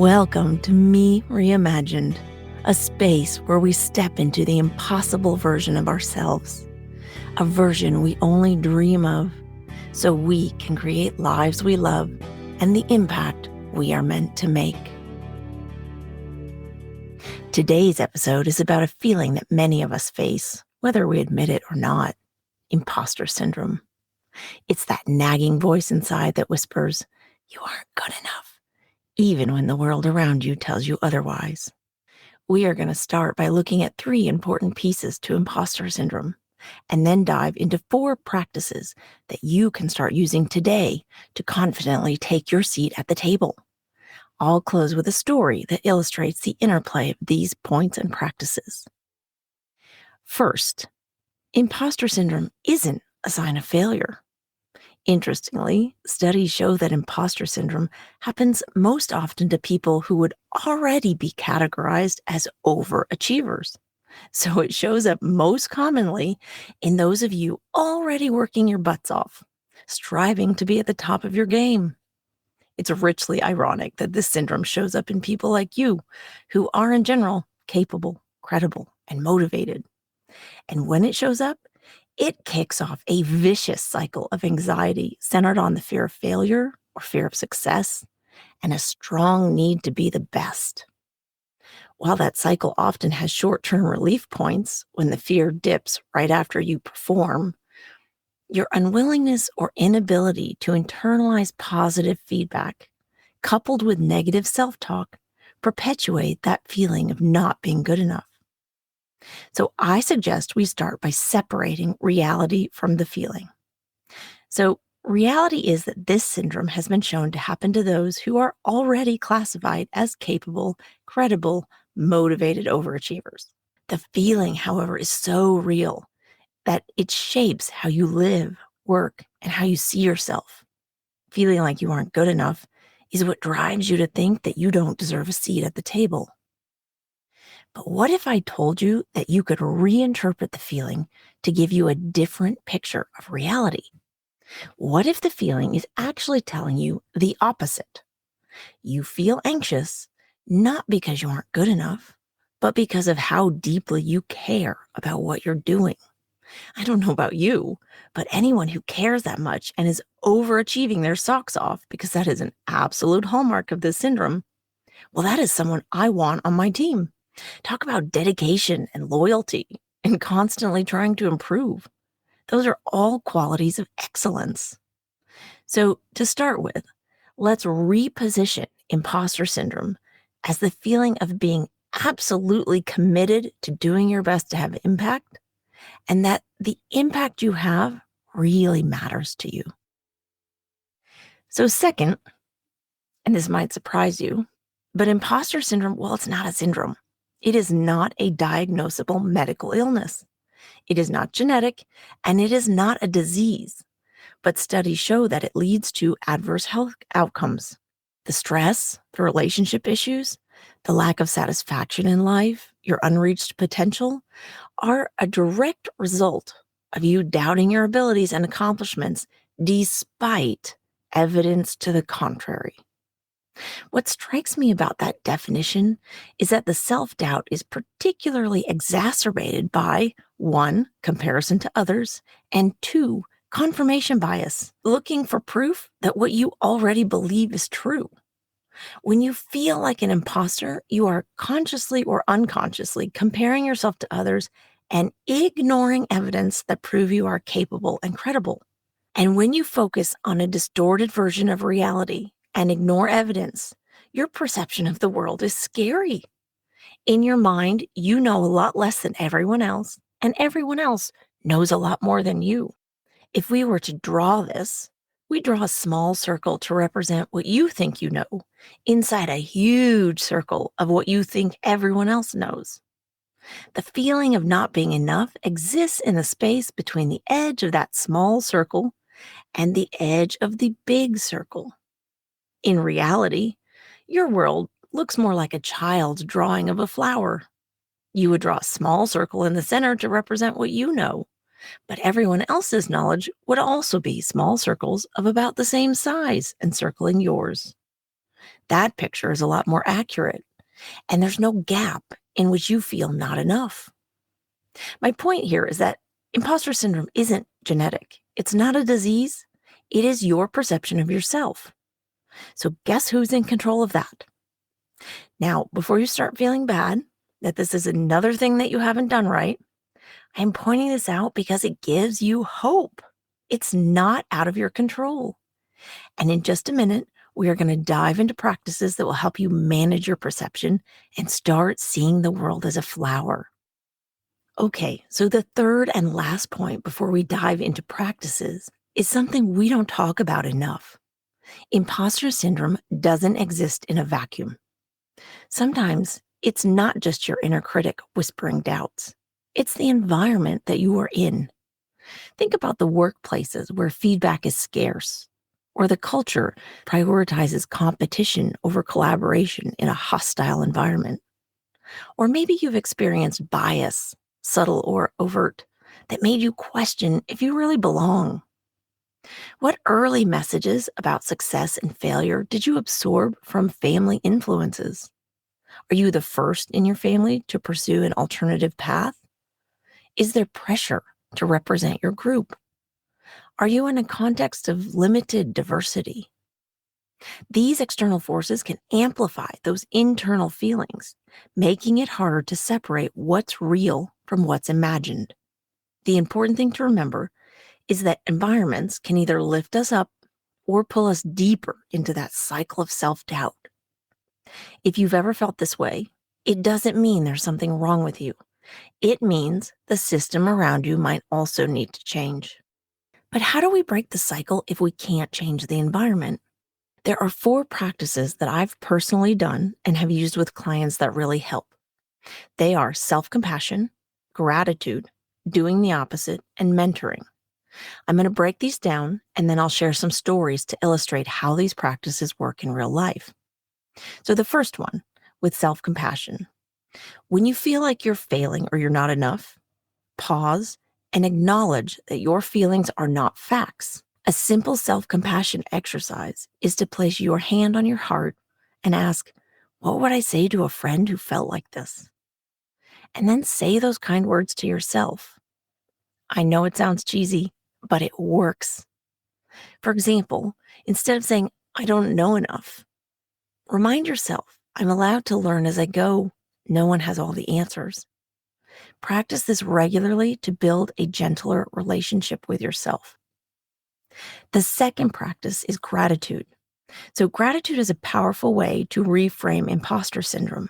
Welcome to Me Reimagined, a space where we step into the impossible version of ourselves, a version we only dream of, so we can create lives we love and the impact we are meant to make. Today's episode is about a feeling that many of us face, whether we admit it or not: imposter syndrome. It's that nagging voice inside that whispers, "You aren't good enough," even when the world around you tells you otherwise. We are going to start by looking at 3 important pieces to imposter syndrome, and then dive into 4 practices that you can start using today to confidently take your seat at the table. I'll close with a story that illustrates the interplay of these points and practices. First, imposter syndrome isn't a sign of failure. Interestingly, studies show that imposter syndrome happens most often to people who would already be categorized as overachievers. So it shows up most commonly in those of you already working your butts off, striving to be at the top of your game. It's richly ironic that this syndrome shows up in people like you, who are in general capable, credible, and motivated. And when it shows up, it kicks off a vicious cycle of anxiety centered on the fear of failure or fear of success and a strong need to be the best. While that cycle often has short-term relief points when the fear dips right after you perform, your unwillingness or inability to internalize positive feedback, coupled with negative self-talk, perpetuate that feeling of not being good enough. So I suggest we start by separating reality from the feeling. So reality is that this syndrome has been shown to happen to those who are already classified as capable, credible, motivated overachievers. The feeling, however, is so real that it shapes how you live, work, and how you see yourself. Feeling like you aren't good enough is what drives you to think that you don't deserve a seat at the table. But what if I told you that you could reinterpret the feeling to give you a different picture of reality? What if the feeling is actually telling you the opposite? You feel anxious, not because you aren't good enough, but because of how deeply you care about what you're doing. I don't know about you, but anyone who cares that much and is overachieving their socks off, because that is an absolute hallmark of this syndrome, well, that is someone I want on my team. Talk about dedication and loyalty and constantly trying to improve. Those are all qualities of excellence. So to start with, let's reposition imposter syndrome as the feeling of being absolutely committed to doing your best to have impact, and that the impact you have really matters to you. So second, and this might surprise you, but imposter syndrome, well, it's not a syndrome. It is not a diagnosable medical illness. It is not genetic, and it is not a disease. But studies show that it leads to adverse health outcomes. The stress, the relationship issues, the lack of satisfaction in life, your unreached potential are a direct result of you doubting your abilities and accomplishments despite evidence to the contrary. What strikes me about that definition is that the self-doubt is particularly exacerbated by 1, comparison to others, and 2, confirmation bias, looking for proof that what you already believe is true. When you feel like an imposter, you are consciously or unconsciously comparing yourself to others and ignoring evidence that prove you are capable and credible. And when you focus on a distorted version of reality and ignore evidence, your perception of the world is scary. In your mind, you know a lot less than everyone else, and everyone else knows a lot more than you. If we were to draw this, we draw a small circle to represent what you think you know inside a huge circle of what you think everyone else knows. The feeling of not being enough exists in the space between the edge of that small circle and the edge of the big circle. In reality, your world looks more like a child's drawing of a flower. You would draw a small circle in the center to represent what you know, but everyone else's knowledge would also be small circles of about the same size encircling yours. That picture is a lot more accurate, and there's no gap in which you feel not enough. My point here is that imposter syndrome isn't genetic. It's not a disease. It is your perception of yourself. So guess who's in control of that? Now, before you start feeling bad that this is another thing that you haven't done right, I'm pointing this out because it gives you hope. It's not out of your control. And in just a minute, we are going to dive into practices that will help you manage your perception and start seeing the world as a flower. Okay, so the third and last point before we dive into practices is something we don't talk about enough. Imposter syndrome doesn't exist in a vacuum. Sometimes it's not just your inner critic whispering doubts. It's the environment that you are in. Think about the workplaces where feedback is scarce, or the culture prioritizes competition over collaboration in a hostile environment. Or maybe you've experienced bias, subtle or overt, that made you question if you really belong. What early messages about success and failure did you absorb from family influences? Are you the first in your family to pursue an alternative path? Is there pressure to represent your group? Are you in a context of limited diversity? These external forces can amplify those internal feelings, making it harder to separate what's real from what's imagined. The important thing to remember is that environments can either lift us up or pull us deeper into that cycle of self-doubt. If you've ever felt this way, it doesn't mean there's something wrong with you. It means the system around you might also need to change. But how do we break the cycle if we can't change the environment? There are 4 practices that I've personally done and have used with clients that really help. They are self-compassion, gratitude, doing the opposite, and mentoring. I'm going to break these down, and then I'll share some stories to illustrate how these practices work in real life. So the first one, with self-compassion. When you feel like you're failing or you're not enough, pause and acknowledge that your feelings are not facts. A simple self-compassion exercise is to place your hand on your heart and ask, what would I say to a friend who felt like this? And then say those kind words to yourself. I know it sounds cheesy, but it works. For example, instead of saying, I don't know enough, remind yourself, I'm allowed to learn as I go. No one has all the answers. Practice this regularly to build a gentler relationship with yourself. The second practice is gratitude. So gratitude is a powerful way to reframe imposter syndrome.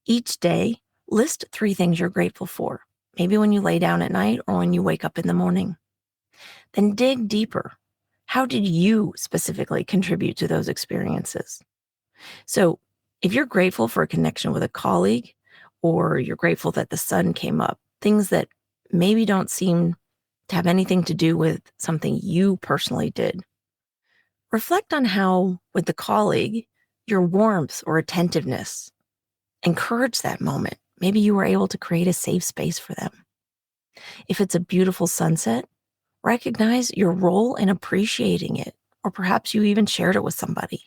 Each day, list 3 things you're grateful for, maybe when you lay down at night or when you wake up in the morning. Then dig deeper. How did you specifically contribute to those experiences? So if you're grateful for a connection with a colleague, or you're grateful that the sun came up, things that maybe don't seem to have anything to do with something you personally did, reflect on how, with the colleague, your warmth or attentiveness encouraged that moment. Maybe you were able to create a safe space for them. If it's a beautiful sunset, recognize your role in appreciating it, or perhaps you even shared it with somebody.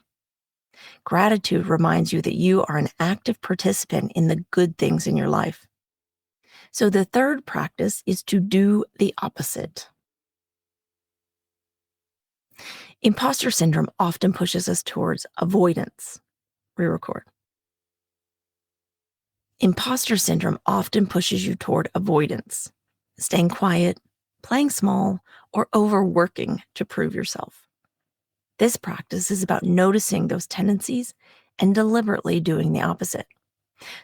Gratitude reminds you that you are an active participant in the good things in your life. So the third practice is to do the opposite. Imposter syndrome often pushes us towards avoidance. Re-record. Imposter syndrome often pushes you toward avoidance, staying quiet, playing small, or overworking to prove yourself. This practice is about noticing those tendencies and deliberately doing the opposite.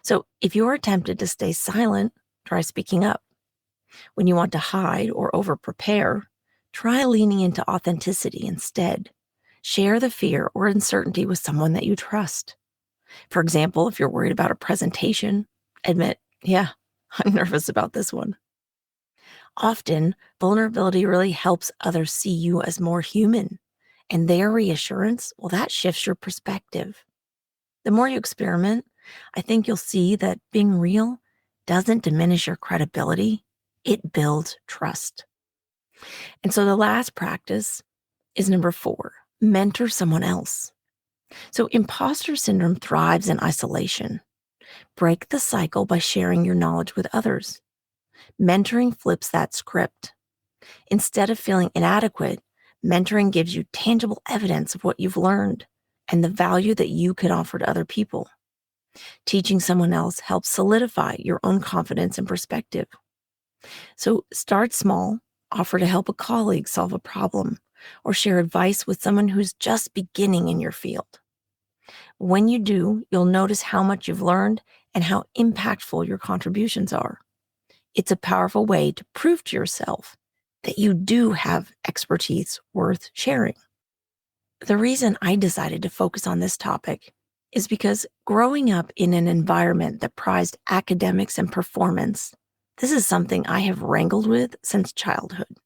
So if you're tempted to stay silent, try speaking up. When you want to hide or over-prepare, try leaning into authenticity instead. Share the fear or uncertainty with someone that you trust. For example, if you're worried about a presentation, admit, yeah, I'm nervous about this one. Often, vulnerability really helps others see you as more human, and their reassurance, well, that shifts your perspective. The more you experiment, I think you'll see that being real doesn't diminish your credibility, it builds trust. And so the last practice is number 4, mentor someone else. So, imposter syndrome thrives in isolation. Break the cycle by sharing your knowledge with others. Mentoring flips that script. Instead of feeling inadequate, mentoring gives you tangible evidence of what you've learned and the value that you can offer to other people. Teaching someone else helps solidify your own confidence and perspective. So start small, offer to help a colleague solve a problem, or share advice with someone who's just beginning in your field. When you do, you'll notice how much you've learned and how impactful your contributions are. It's a powerful way to prove to yourself that you do have expertise worth sharing. The reason I decided to focus on this topic is because growing up in an environment that prized academics and performance, this is something I have wrangled with since childhood.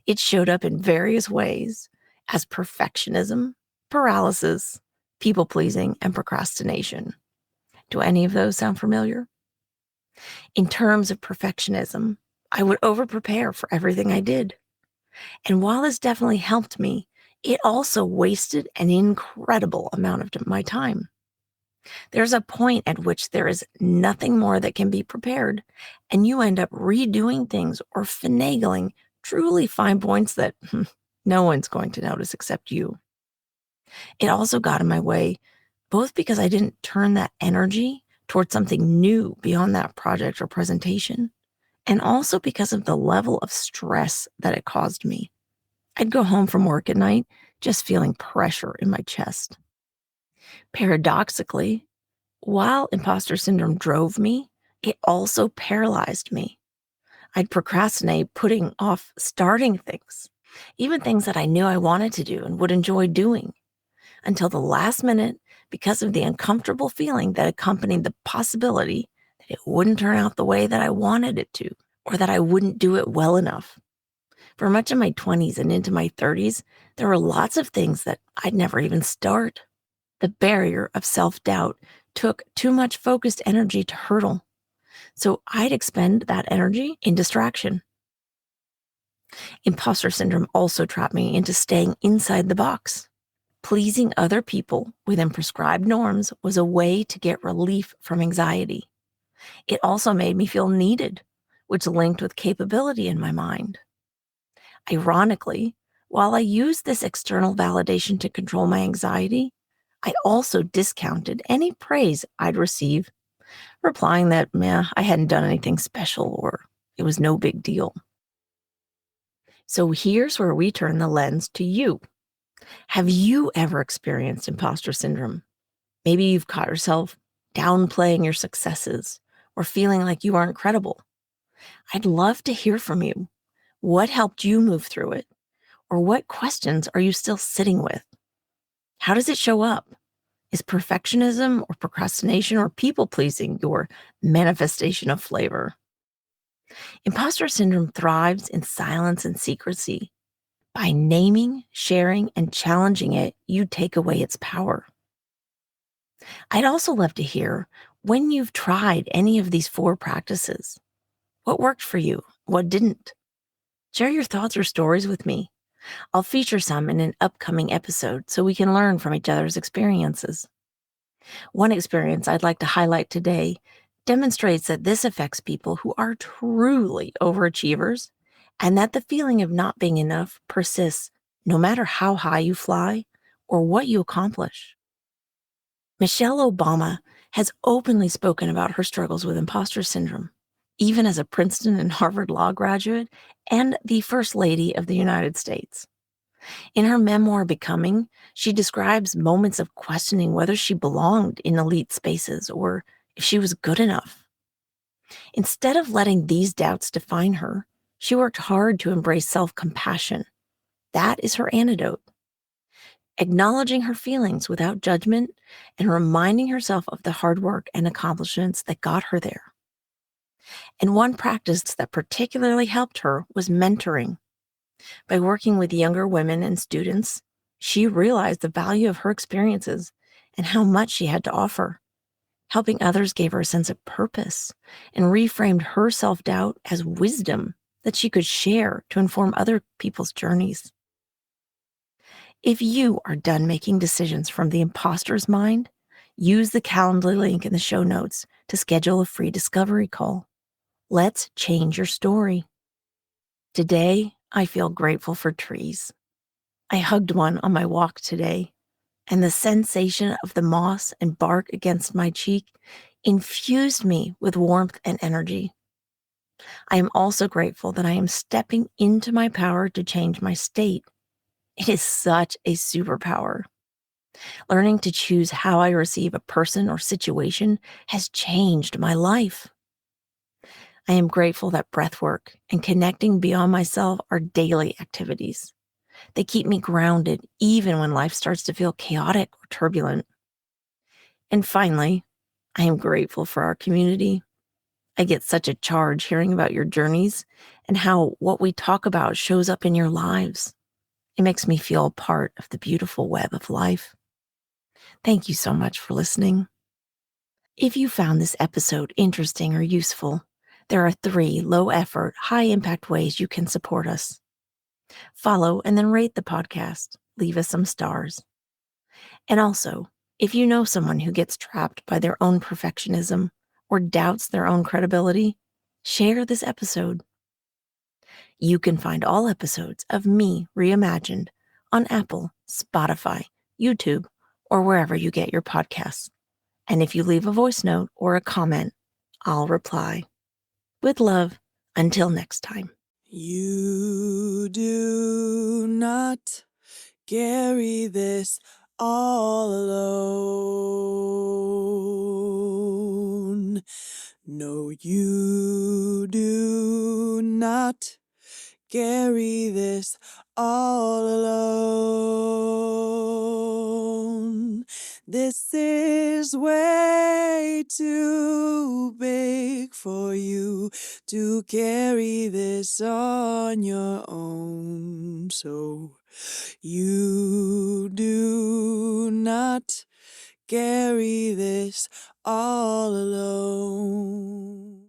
It showed up in various ways as perfectionism, paralysis, people-pleasing, and procrastination. Do any of those sound familiar? In terms of perfectionism, I would over-prepare for everything I did. And while this definitely helped me, it also wasted an incredible amount of my time. There's a point at which there is nothing more that can be prepared, and you end up redoing things or finagling truly fine points that no one's going to notice except you. It also got in my way, both because I didn't turn that energy towards something new beyond that project or presentation, and also because of the level of stress that it caused me. I'd go home from work at night just feeling pressure in my chest. Paradoxically, while imposter syndrome drove me, it also paralyzed me. I'd procrastinate putting off starting things, even things that I knew I wanted to do and would enjoy doing, until the last minute because of the uncomfortable feeling that accompanied the possibility that it wouldn't turn out the way that I wanted it to, or that I wouldn't do it well enough. For much of my 20s and into my 30s, there were lots of things that I'd never even start. The barrier of self-doubt took too much focused energy to hurdle, so I'd expend that energy in distraction. Imposter syndrome also trapped me into staying inside the box. Pleasing other people within prescribed norms was a way to get relief from anxiety. It also made me feel needed, which linked with capability in my mind. Ironically, while I used this external validation to control my anxiety, I also discounted any praise I'd receive, replying that, I hadn't done anything special or it was no big deal. So here's where we turn the lens to you. Have you ever experienced imposter syndrome? Maybe you've caught yourself downplaying your successes or feeling like you aren't credible. I'd love to hear from you. What helped you move through it? Or what questions are you still sitting with? How does it show up? Is perfectionism or procrastination or people-pleasing your manifestation of flavor? Imposter syndrome thrives in silence and secrecy. By naming, sharing, and challenging it, you take away its power. I'd also love to hear when you've tried any of these 4 practices. What worked for you? What didn't? Share your thoughts or stories with me. I'll feature some in an upcoming episode so we can learn from each other's experiences. One experience I'd like to highlight today demonstrates that this affects people who are truly overachievers and that the feeling of not being enough persists no matter how high you fly or what you accomplish. Michelle Obama has openly spoken about her struggles with imposter syndrome, even as a Princeton and Harvard Law graduate and the First Lady of the United States. In her memoir, Becoming, she describes moments of questioning whether she belonged in elite spaces or if she was good enough. Instead of letting these doubts define her, she worked hard to embrace self-compassion. That is her antidote. Acknowledging her feelings without judgment and reminding herself of the hard work and accomplishments that got her there. And one practice that particularly helped her was mentoring. By working with younger women and students, she realized the value of her experiences and how much she had to offer. Helping others gave her a sense of purpose and reframed her self-doubt as wisdom that she could share to inform other people's journeys. If you are done making decisions from the imposter's mind, use the Calendly link in the show notes to schedule a free discovery call. Let's change your story. Today, I feel grateful for trees. I hugged one on my walk today, and the sensation of the moss and bark against my cheek infused me with warmth and energy. I am also grateful that I am stepping into my power to change my state. It is such a superpower. Learning to choose how I receive a person or situation has changed my life. I am grateful that breathwork and connecting beyond myself are daily activities. They keep me grounded even when life starts to feel chaotic or turbulent. And finally, I am grateful for our community. I get such a charge hearing about your journeys and how what we talk about shows up in your lives. It makes me feel a part of the beautiful web of life. Thank you so much for listening. If you found this episode interesting or useful, there are 3 low-effort, high-impact ways you can support us. Follow and then rate the podcast. Leave us some stars. And also, if you know someone who gets trapped by their own perfectionism or doubts their own credibility, share this episode. You can find all episodes of Me Reimagined on Apple, Spotify, YouTube, or wherever you get your podcasts. And if you leave a voice note or a comment, I'll reply. With love, until next time. You do not carry this all alone. No, you do not carry this all alone. This is way too big for you to carry this on your own. So you do not carry this all alone.